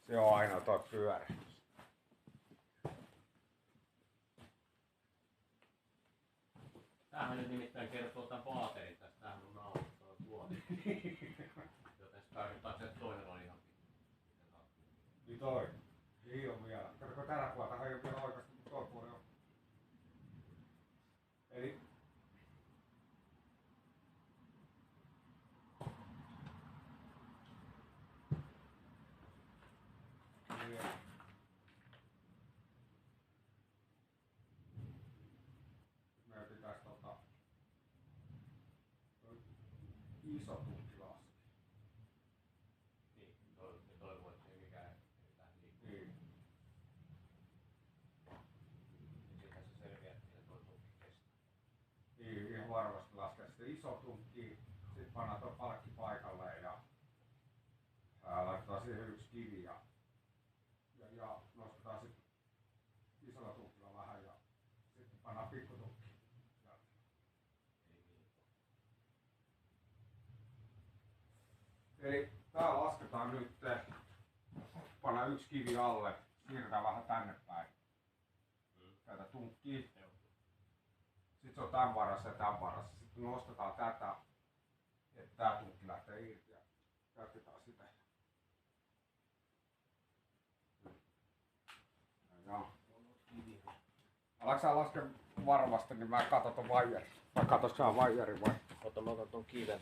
Se on aina tuo pyörähdys. Tämähän nyt nimittäin kertoo tämän paaterin tästä. Tämähän on nauhoittu tuo tuoli. Joten se tarkoittaa, että toinen on ihan Niin toi. Ei oo vielä. Katsoko tällä puolta ei oo vielä oikeasti, mutta toi puoli on. Eli meidän pitäis iso tukki laskea. niin. Toivoo, että ei mikään yhtään liikkuu. Niin. Ja sitten se selviää, että toi tukki kestää. Niin, ihan varmasti laskea sitten iso tukki. Sitten pannaan tuo palkki paikalle ja laitetaan siihen yksi kivi ja nostetaan sitten isolla tukilla vähän ja sitten pannaan pikkutukki. Eli tää lasketaan nyt, pannaan yksi kivi alle, siirretään vähän tänne päin. Tätä tunkkii. Sitten se on tämän varassa ja tämän varassa. Sitten nostetaan tätä, että tää tunkki lähtee irti ja jatketaan sitä. Joo. Alatko sä laskea varmasti, niin mä katon ton vaijerin. Vai katotko sä vaijerin vai? Ota mä otan ton kiven.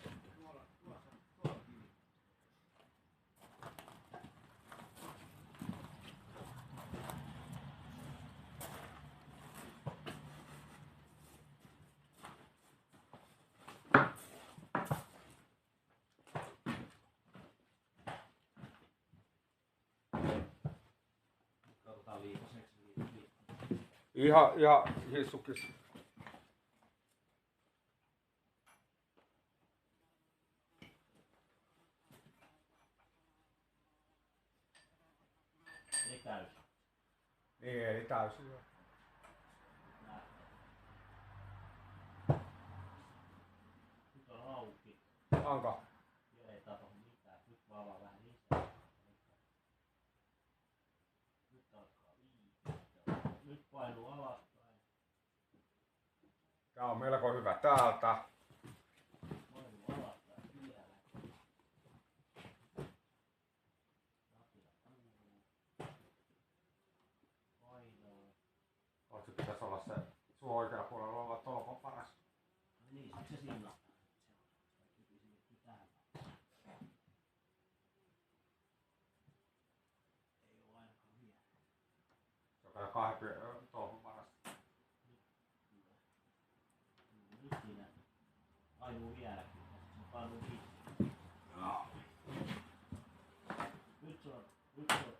Katsotaan liipaseksi. Ihan hissukis. Ei täysin. Niin, ei täysin joo. Nyt on auki. Onko? Ja ei tapahdu mitään. Nyt vaan avaa vähän lisää. Nyt alkaa liikkua. Nyt painuu alaspäin. Tää on melko hyvä täältä. Painuu alaspäin vielä. Napila kuuluu. Painaa. Se pitäisi olla se sun oikealla puolella olla tolpan paras. Niin, sit se siinä on. Tähän. Ei oo ainakaan vielä. Se on vielä kahden tolpan paras. Nyt siinä painuu vieläkin. Se painuu 5. Joo. Nyt se on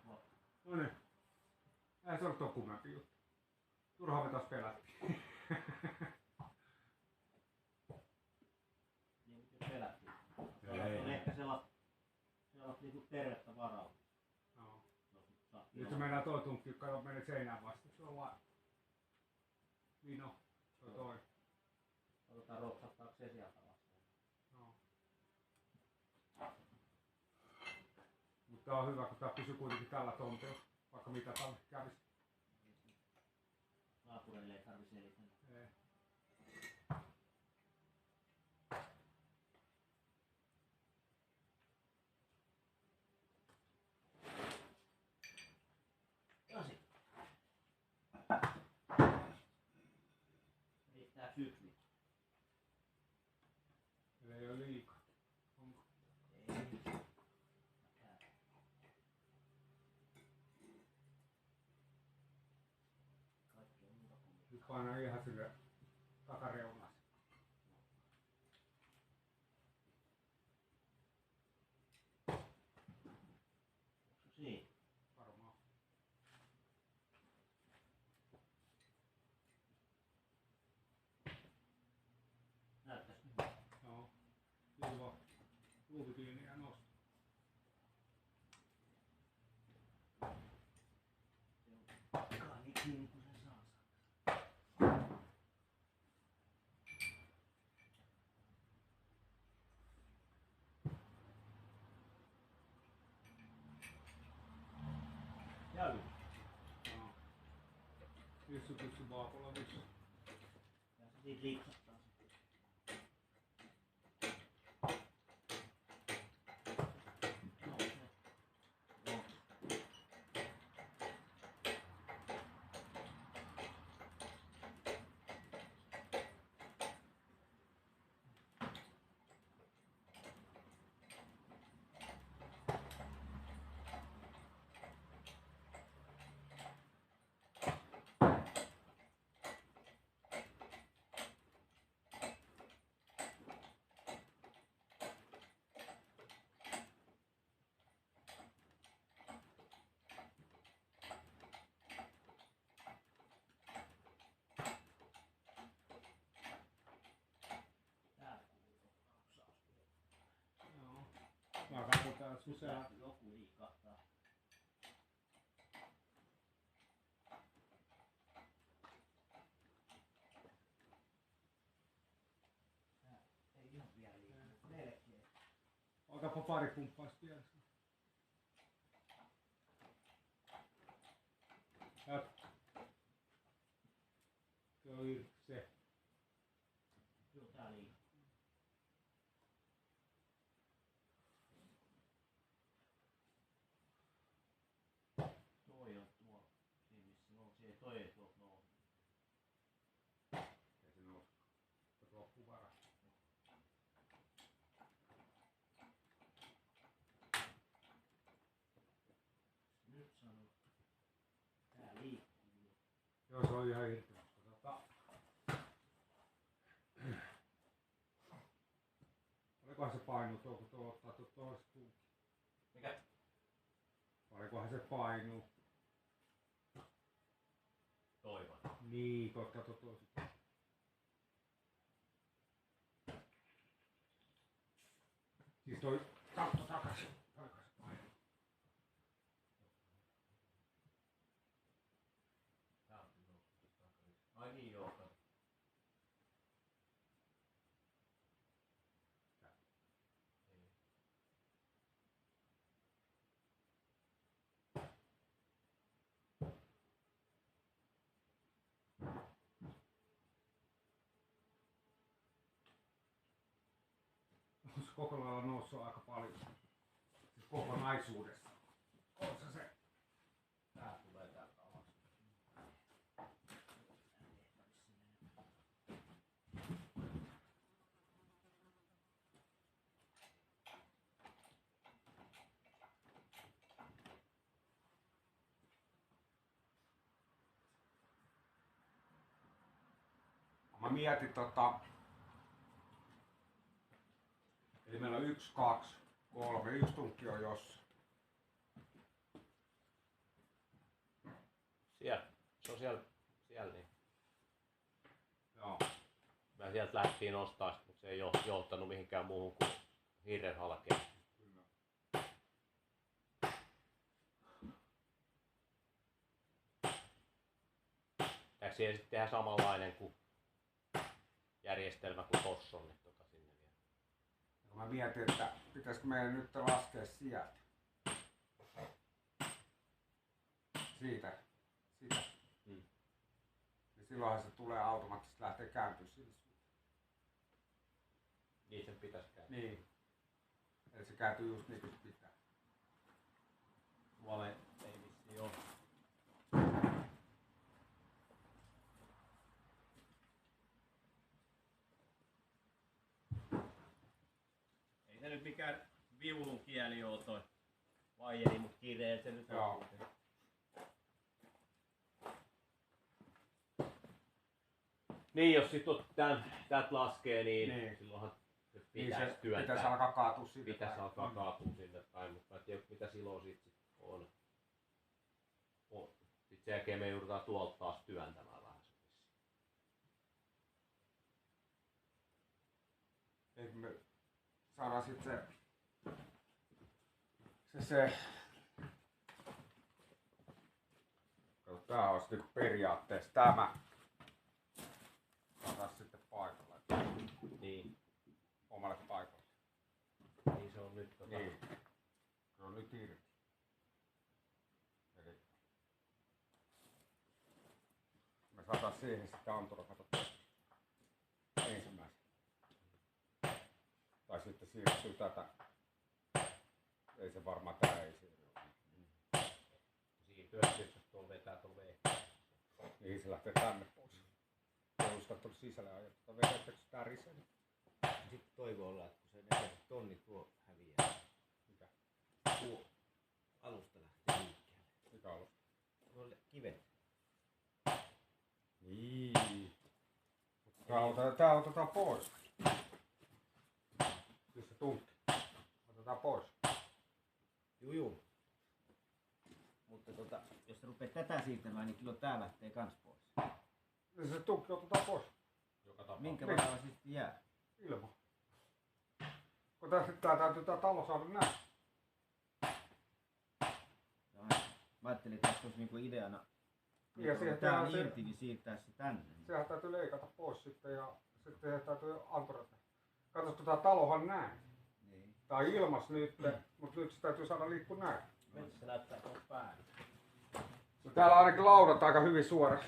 loppu. No niin. Ei se ole tuo kummempi juttu. Turhaan me taas pelättiin. Niin miten pelättiin. Ei. On ehkä sellaista niinku tervettä varausta. No. Nyt se meinaa toi tunkki, kato menee seinään vasta. Se on vaan... Vino. Se on toi. Otetaan ropsattaako se sieltä vastaan. No. Mutta tää on hyvä, kun tää pysyy kuitenkin tällä tontilla. Vaikka mitä tällä kävisi. Naapureille ei tarvi selitellä. Ei. Tosi. Riittää sykli. Ei ole liikaa. Onko? Ei. Kaikkea muuta kuin. Nyt painaa ihan sille takareunaan. Onko se siinä? Varmaan. Näyttäis nyt. Joo. Silloin luukitiin ja nosti. Pakkaa niin kiinni kuin se saa. Mitsubishi Vaapola missä. Ja se siitä liipsattaa sitten. No se. Joo. Täällä kuuluu napsaus. Joo. Mä katsotaan sisään. Joku liikahtaa. Tää ei ihan vielä liikaa, mutta melkein. Otapa pari pumppaista vielä. Jat. Se on irti se. Joo, tää liikaa. Toi on tuo. Siinä missä no se ei toi ei tuolta nouse. Ei se nouse. Se loppuu vara. Nyt sano. Tää liikkuu. Joo, se on ihan irti. Paljonkohan se painuu tuo, kun tuo ottaa tuo toista tuukin? Mikä? Paljonkohan se painuu? Toivon. Niin, kun ottaa tuo toista. Siis toi katto takaisin. Paljonkohan se painuu? Tää on kyllä noussut takaisin. Ai niin joo, kato. Ei. On se koko lailla noussut aika paljon. Siis kokonaisuudessa. On se se. Tää tulee täältä alas. Mä mietin eli meillä on 1, 2, 3, 1 tunkki on jossain. Siellä. Se on siellä niin. Joo. Mä sieltä lähdettiin nostaa, mutta se ei johtanut mihinkään muuhun kuin hirren halkeen. Kyllä. Pitääkö siihen sitten tehdä samanlainen kuin järjestelmä kuin tossa on, niin sinne vielä. Ja mä mietin, että pitäisikö meidän nyt laskea sieltä. Siitä. Sitä. Niin silloinhan se tulee automaattisesti lähteä kääntyä sille suuntaan. Niin sen pitäisi käydä. Niin. Eli se kääntyy just niin kuin se pitää. Tuolla ei vissiin ole. Ei se nyt mikään viulun kieli oo toi vaijeri, mut kireet se nyt Joo. on. Niin, jos sit täältä laskee, niin silloinhan se pitäisi Niin se työntää. pitäisi alkaa kaatua sinne Pitäisi päin. alkaa kaatua sinne päin, mutta en tiedä mitä silloin sit on. Sitten sen jälkeen me joudutaan tuolta taas työntämään vähän se vissiin. Eikö me saadaan sit se kato, tää olisi niinku periaatteessa tämä. Saadaan sitten paikalle. Niin, Omalle paikalle. niin se on nyt Niin. Se on nyt irti. Eli me Me saadaan siihen sitten antura, kato ensimmäisen. Tai sitten siirtyy tätä. Ei se varmaan tää ei siirry. Siinä työssä tuolla vetää tuolla V. Niin se lähtee tänne pois. Ei uskalla tuolla sisälle ajaa. Vedettekö tää riseen? Sitten toivoo olla, että kun se 40 tonni tuo häviää. Mikä? Tuo alusta lähtee liikkeelle. Mikä alusta? Tuo kivet. Niin. Tää otetaan pois. Siis se tunkki. Otetaan pois. Juu. Mutta jos sä rupeat tätä siirtämään, niin kyllä tää lähtee kans pois. Niin se tunkki otetaan pois. Joka tapauksessa. Minkä Niin. verran sitten jää? Ilman. Kun tää täytyy tää talo saada näin. Mä ajattelin, että tässä olisi niinku ideana, Ja kun siihen tää tehdään on se- irti, niin siirtää se tänne. Sehän täytyy leikata pois sitten ja sitten täytyy anturata. Katsotko tää talohan näin. Niin. Tää on ilmas nyt, mutta nyt se täytyy saada liikkua näin. Miltä se näyttää tuossa päällä? No täällä ainakin laudat aika hyvin suorassa.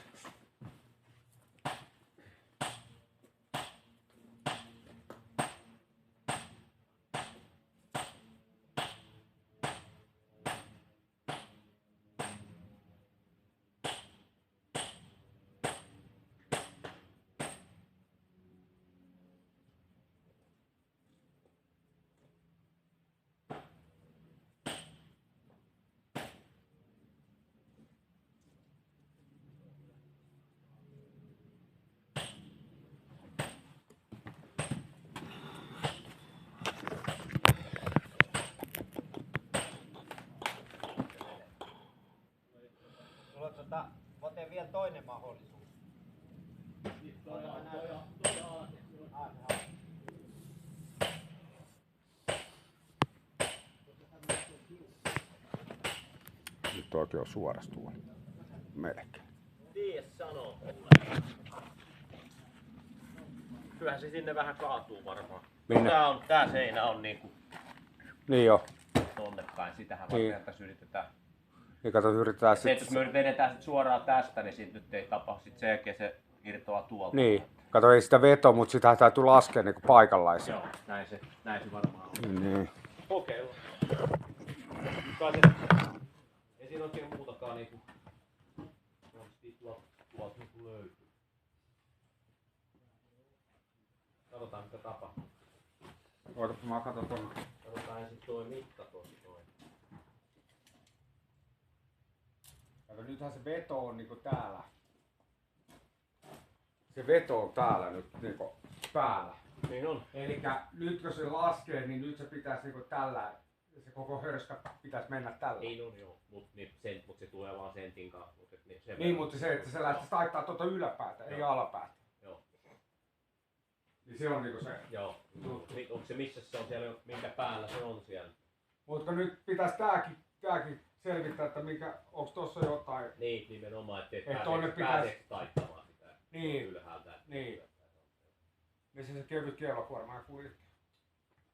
Sulla on ote vielä toinen mahdollisuus. Nyt oikein on suorassa tuolla. Melkein. Ties sanoo. Kyllähän se sinne vähän kaatuu varmaan. Minne? Tää seinä on niinku Niin jo. tonne päin. Sitähän Niin. varten tässä yritetään. Niin kato, yritetään Se, että jos sitten. me vedetään sit suoraan tästä, niin siitä nyt ei tapahdu. Sit sen jälkeen se irtoaa tuolta. Niin. Kato, ei sitä vetoa, mutta sitä täytyy laskea niinku paikallaan. Joo, näin se varmaan on. Niin. Kokeillaan. Kai se, ei siinä oikein muutakaan niinku tuolta niinku löytyy. Katsotaan mitä tapahtuu. Ootapa, mä katon tuonne. Katsotaan ensin toi mitta tosi toi. Kato, nythän se veto on niinku täällä. Se veto on täällä nyt niinku päällä. Niin on. Elikkä nyt kun se laskee, niin nyt se pitäisi niinku tällä, se koko hörskä pitäisi mennä tällä. Niin on joo, mut se tulee vaan sentin kanssa. Niin, mutta se, että se lähtisi taittaa tuota yläpäätä, ei Joo. alapäätä. Joo. Niin se on niinku se. Joo. Onko se missä se on siellä, minkä päällä se on siellä? Mutta nyt pitäisi tääkin selvittää, että mikä, onks tossa jotain. Niin, nimenomaan, ettei Et tonne pääse taittamaan sitä Niin. ylhäältä. Niin. Niin se kevyt keulakuorma ja kuljettaa.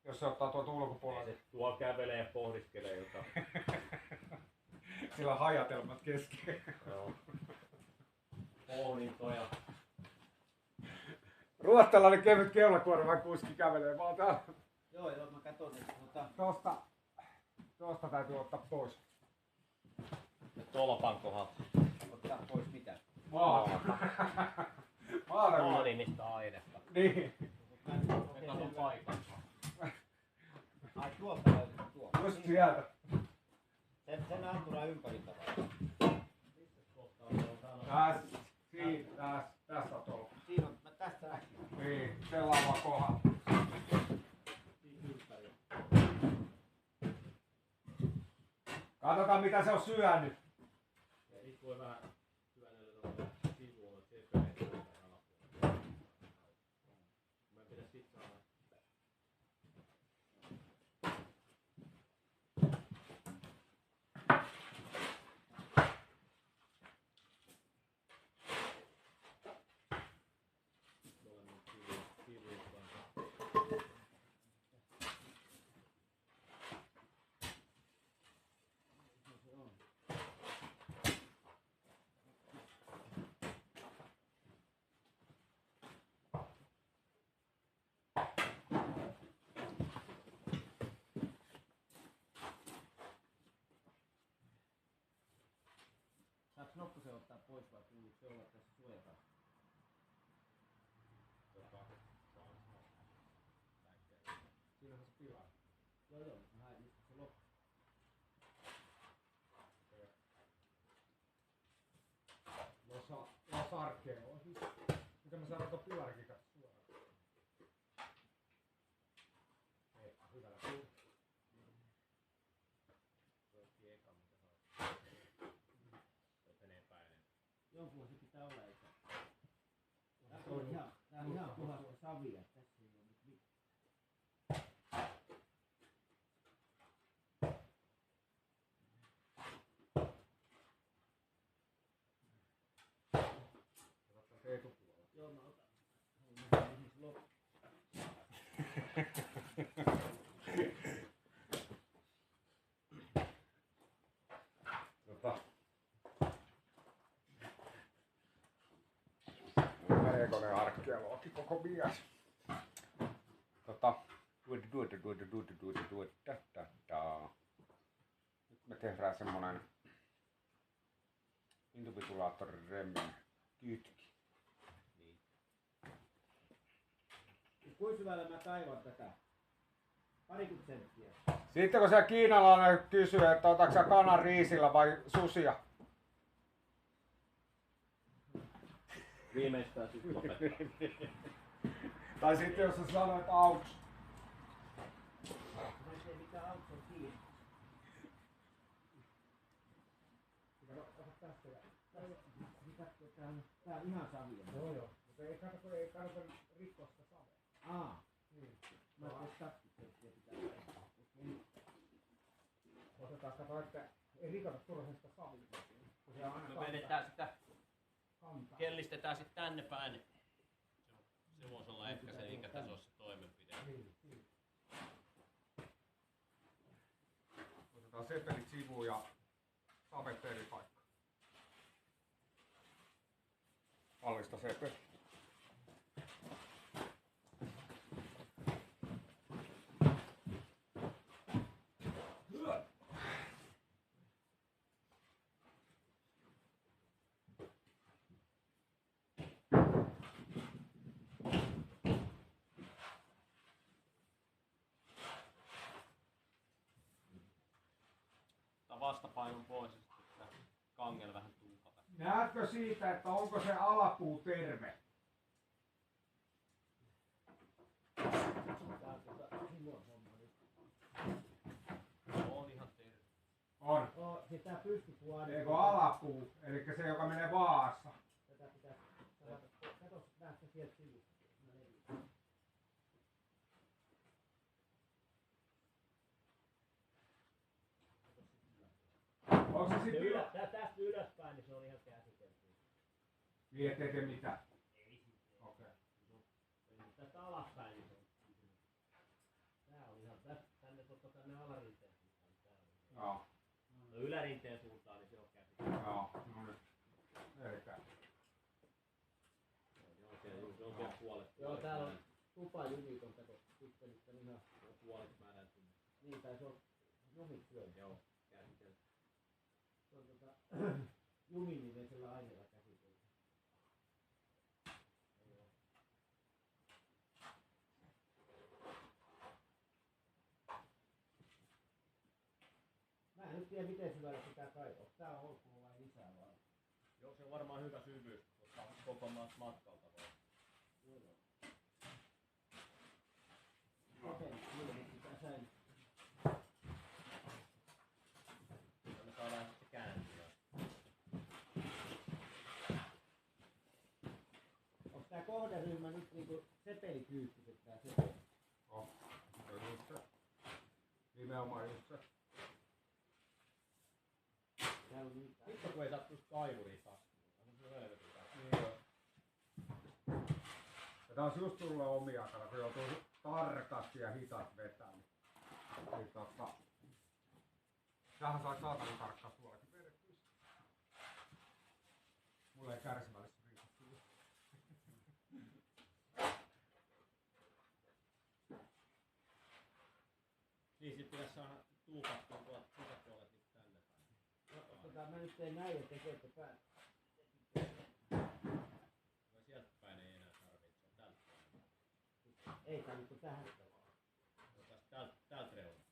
Jos se ottaa tuolta ulkopuolelta. Se tuolla kävelee ja pohdiskelee jotain. Sillä on hajatelmat kesken. Joo. Pohdintoja. Ruotsalainen kevyt keulakuorma kuski kävelee vaan täällä. Joo, mä katson, että Tosta täytyy ottaa pois. Tolpan kohdalta. ottaa pois mitä. Maata. Maata. Maanimista ainetta. Niin. Ja kato paikan. Ai tuolta löytyy tuolta. Just sieltä. Sen anturaa ympäriltä vai? Tästä on tuolla. Siinä on, mä tästä lähdin. Niin, sellaava kohdalla. Katsotaan mitä se on syönyt. Ja sit voi vähän työnnellä tuolla sivuun, että se ei pöhene tähän alapuolelle. Mä en pidä sit saada. Saaks Nokkosen ottaa pois vai kuuluuko se olla tässä suojakassa? Siinähän se pilaa. Joo, mutta mä haen mistä se loppu. Los Arkeos. Miten mä saadaan tuon pilarikin katsoa suoraan? Ei, hyvällä suulla. Tuokin eka, mitä saa. Se menee päin. Jonkun se pitää olla eikä. Tää on ihan puhasta savia. Tässä ei oo nyt mitään. Etupuolella. Joo, mä otan. Haluan esimerkiksi loppu. Meneekö arkeologi koko mies? Nyt me tehdään semmonen intubitulaattorin remmin kytki. Niin. Kuinka syvällä mä kaivan tätä? Parikymmentä senttiä. Sitten kun se kiinalainen kysyy, että otatko sä kanan riisillä vai susia? Viimeistään sitten lopettaa. Tai sitten jos sä sanoit auks. Mä en tiedä mikä auto on kiinni. Ota tästä ja katsoo, tää on ihan savia. Joo. Mutta ei kannata rikkoa sitä savea. Niin. Mä ajattelin, että 20 senttiä pitää laittaa. Otetaan kato, että ei rikota turhaan sitä savia. Kun se on aina Me vedetään sitä, kantaa. kellistetään sitten tänne päin. Se voisi olla ehkä se, mikä tässä olisi se toimenpide. Niin. Otetaan sepelit sivuun ja savet eri paikkaan. Kallista sepeli. Ottaa vastapainon pois ja sitten kangel vähän tuupata. Näetkö siitä, että onko se alapuu terve? Tää on Simon homma nyt. On ihan terve. On. Siis tää pystypuu aina. Eikö alapuu? Eli se, joka menee vaassa. Tätä pitää salata. Kato, näetkö sieltä sivusta? Mä levin. Onko se sitten Tästä ylöspäin, niin se on ihan käsitelty. niin, ettei tee mitään? Ei sitten. Okei. Tästä alaspäin, niin se on. Tää on ihan tänne alarinteen suuntaan. Joo. No ylärinteen suuntaan, niin se on käsitelty. Joo. No nyt. Elikkä. Se on vielä puolet. Joo, täällä on tupajumit on kato. Sitten nyt on ihan puolet märäntynyt. niin, tai se on nohit syönyt. Joo, käsitelty. Se on juminimeisellä aineella käsitelty. Mä en nyt tiedä miten syvällä pitää kaivaa. Tää on ok vai lisää vai? Joo, se on varmaan hyvä syvyys, koska koko matkalta voi. Joo. Okei, niin pitää säilyttää. Ja me saadaan sitten kääntyä. Onko tää kohderyhmä nyt niinku sepelikyyppiset tää sepeli? Oh. Se on just se. Nimenomaan just se. Täällä on mitään. Sitten kun ei sattuisi kaivuriin taskuun. On se helvetin Niin joo. Ja taas just tullut omia aikana, kun joutuu tarkasti ja hitaasti vetämään. Niin tähän sai saatanan tarkkaa tuollakin vedettyä. Mulla ei kärsivällistä riittäisi. Niin sit pitäis saada tuupattua tuolta sisäpuolet niin tänne päin. mä nyt teen näin ja tekee, että päin. Sieltä päin ei enää tarvitse. Tältä päin. Ei tarvitse tähän. Täältä reunaa.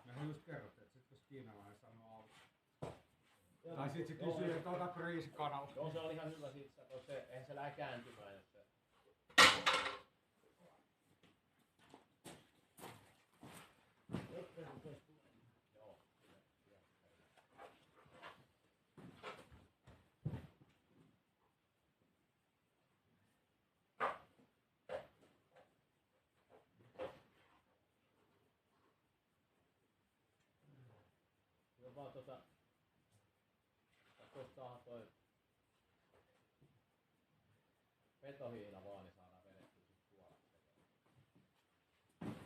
Mä just kerrottiin, että sit jos kiinalainen sanoo auto. Tai sit se kysyy, että ota kriisikanava. Joo, se oli ihan hyvä siitä, että eihän se lähde kääntymään, jos se... Joo. Joo, vaan tuostahan toi vetohiina vaan, niin saadaan vedettyä sit suoraksi.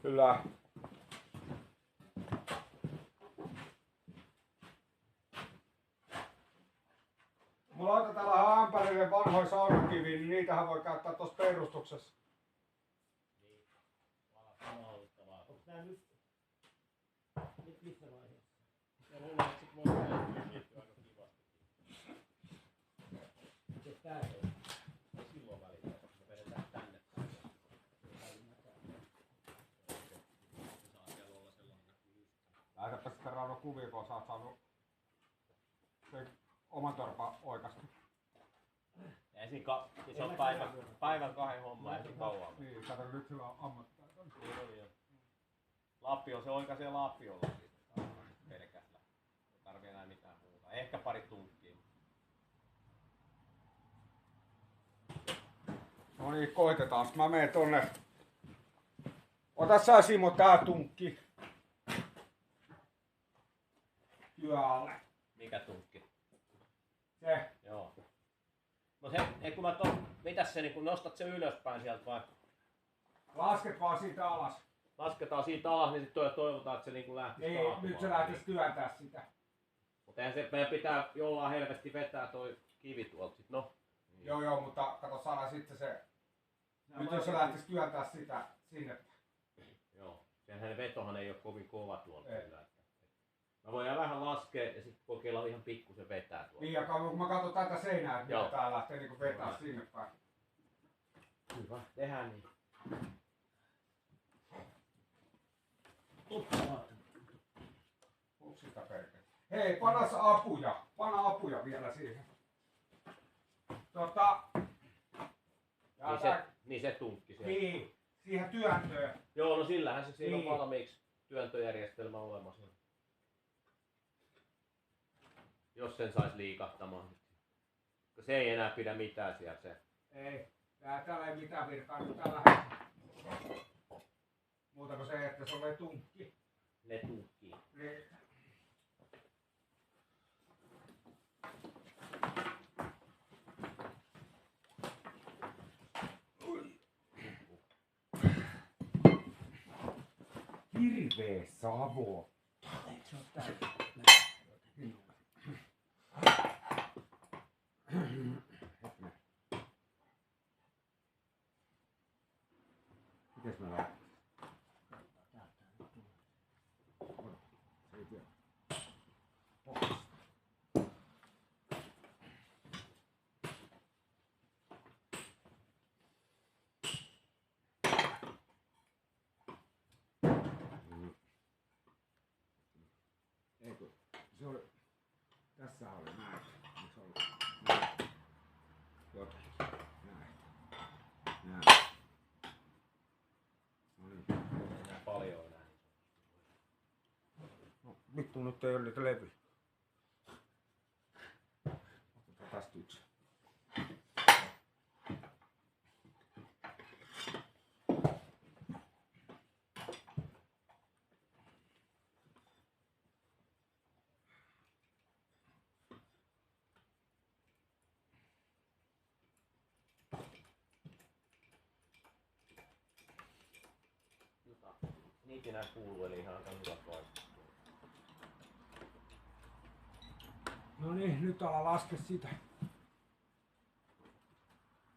Kyllä. Mulla on täällä ämpärille vanhoja saunakiviä, niin niitähän voi käyttää tuossa perustuksessa. Niin, mahdollistava. Onks nää nyt missä vaiheessa? Ja luulen, että sit voi liittyä aika kivasti. Mites tää ei? Ei silloin väliä, koska me vedetään tänne päin. Se saa siellä olla sellainen näkyy. Lähetäpä sitten Rauno kuvia, kun sä oot saanut sen oman torpan oikasta. Ei siinä se on päivän kahden homma, ei se kauan. Niin, kato nyt hyvä ammattitaito. Niin oli jo. Lapio, se oikaisee lapiolla pelkästään. Ei tarvii enää mitään muuta. Ehkä pari tunkkia. No niin, koitetaan. Mä menen tonne. Ota sä Simo tää tunkki. Työalle. Mikä tunkki? Se. Joo. No se, ei kun mitäs se niin nostat se ylöspäin sieltä vai? Lasket vaan siitä alas. Lasketaan siitä alas, niin sitten toivotaan, että se niin lähtisi Ei, kaatumaan. nyt se lähtisi työntää sitä. Mutta eihän se, meidän pitää jollain helvetti vetää toi kivi tuolta sit, no. Niin. Joo, mutta kato saada sitten se. Nyt jos se lähtisi työntää sitä sinne. Joo. Sehän vetohan ei ole kovin kova tuolta Ei. kyllä. Mä voin vähän laskea ja sitten kokeilla ihan pikkusen vetää tuolta. Niin, ja kun mä katson tätä seinää, että Joo. mitä tää lähtee niinku vetää sinne päin. Hyvä. Tehdään niin. Onko sitä perkele? Hei, pana apuja vielä siihen. Niin se tunkki siellä. Niin, siihen työntöön. Joo, no sillähän se siinä Niin. on valmiiksi työntöjärjestelmä olemassa. Jos sen sais liikahtamaan. Se ei enää pidä mitään siellä se. Ei, täällä ei mitään virkaa nyt tällä hetkellä. Muuta kuin se, että se on tunkki. Ne tunkkii. Niin. Hirveä savo. Eikö se oo täällä? Mites mä lähden? Eikö, se oli, tässä oli näin, se oli näin, jotain, näin, näin. No niin. Enää paljon enää. No, vittu nyt ei ole niitä levyjä. Otetaan tästä yksi. Niitinä kuuluu, eli ihan aika hyvä toimi. No niin, nyt ala laske sitä.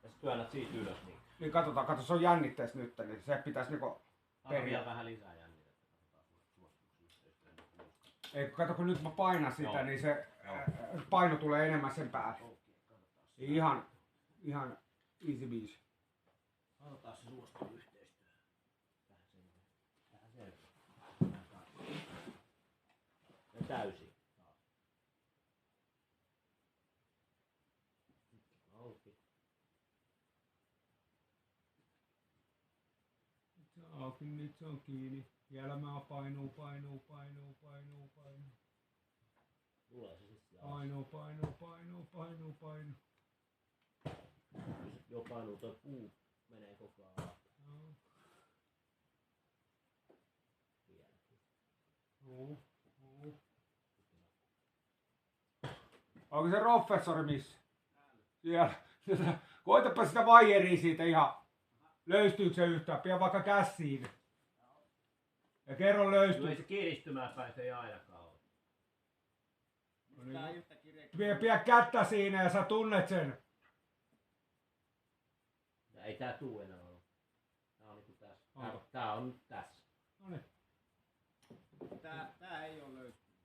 Ja sit työnnät siitä ylös niin. Niin katsotaan, se on jännitteessä nyt, niin se pitäisi niinku Anna vielä vähän lisää jännitettä. Katsotaan suositusyhteistyön. Ei, kato kun nyt mä painan sitä, Joo. niin se Joo. paino tulee enemmän sen päälle. Okei, katsotaan. Ihan easy biisi. Katsotaan se suostuu yhteistyöhön. Tähän selvä. Ja täysin. Auki. Se on auki, nyt se on kiinni. Vielä mä painuu. Tulee se sitten alas. Painuu. Joo, painuu toi puu. Menee koko ajan alas. Vieläkin. Onko se professori missä? Siellä. Koitapa sitä vaijeria siitä ihan. Löystyykö se yhtään? Pidä vaikka käsiin. Ja kerro Kyllä ei löystyykö. se kiristymään päin, se ei ainakaan ole. Tää yhtä kireä. Pidä kättä siinä ja sä tunnet sen. Ja ei tää tuu enää olla. Tää on niinku tässä. Onko? Tää on nyt tässä. Noniin. Tää ei oo löystynyt.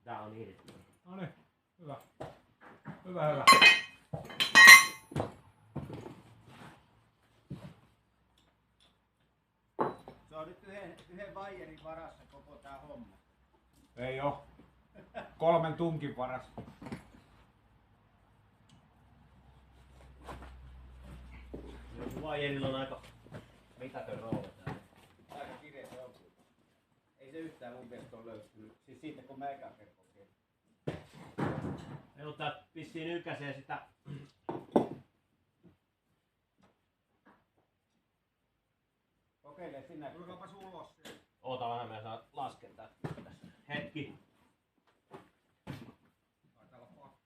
Tää on irti. Noniin. Hyvä. Se on nyt yhden vaijerin varassa koko tää homma. Ei oo. 3 tunkin varas. Joku vaijerilla on aika mitätön rooli täällä. Aika kireä se on. Ei se yhtään mun mielestä ole löystynyt. Siis siitä kun mä ekan kerran kokeilin. Ei oo tää vissiin ykäsee sitä. Kokeile sinä. Tulkaapas ulos sieltä. Oota vähän, mä saan laskentaa tässä. Hetki. Taitaa olla pakko.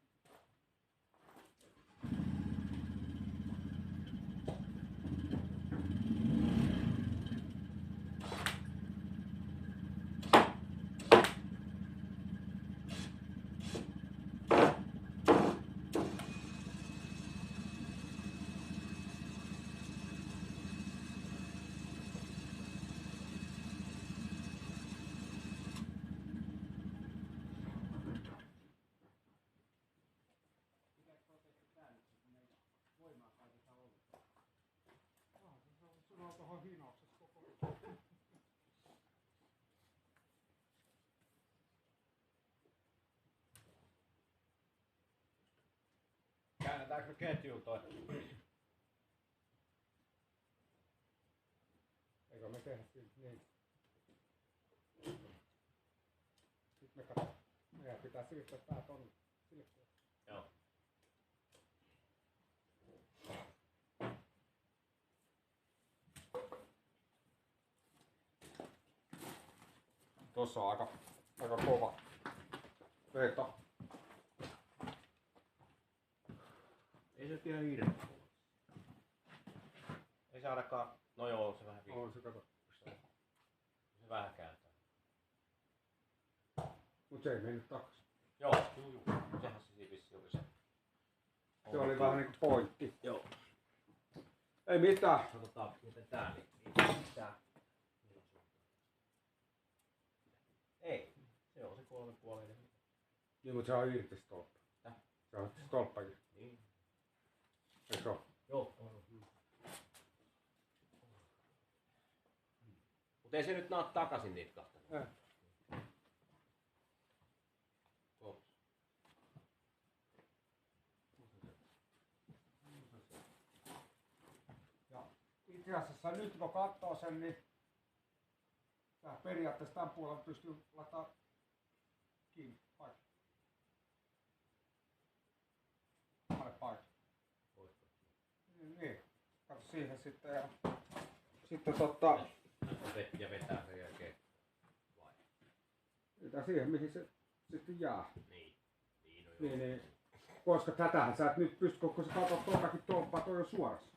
Sulla on tuohon hinauksessa koko ajan. Käännetäänkö ketjuun toi? Eikö me tehdä sillä niin? Nyt me katsotaan. Meidän pitää siirtää tää tonne. Sille puolelle. Joo. Tossa on aika kova veto. Ei se nyt ihan irti. Ei se ainakaan. No joo, se vähän On se kato. Se vähän kääntää. Mut se ei mennyt takas. Joo. Sehän se siinä vissiin oli se. Se oli vähän niinku pointti. Joo. Ei mitään. Katsotaan miten tää niin. Tää. Ei. Se on se 3,5. Niin mut se on irti stolppa. Täh? Se on stolppakin. Niin. Eikö oo? Joo. Mut ei se nyt naa takaisin niitä kahta. Ei. Ja itse asiassa nyt kun katsoo sen, niin tää periaatteessa tämän puolella pystyy laittaa kiinni. Paikka. Pane paikka. Niin. Kato siihen sitten ja sitten Ja vetää sen jälkeen. Vai? mitä siihen mihin se sitten jää. Niin. Niin, no joo. Niin. Koska tätähän sä et nyt pysty, kun sä katsot tuotakin tolppaa, toi on suorassa.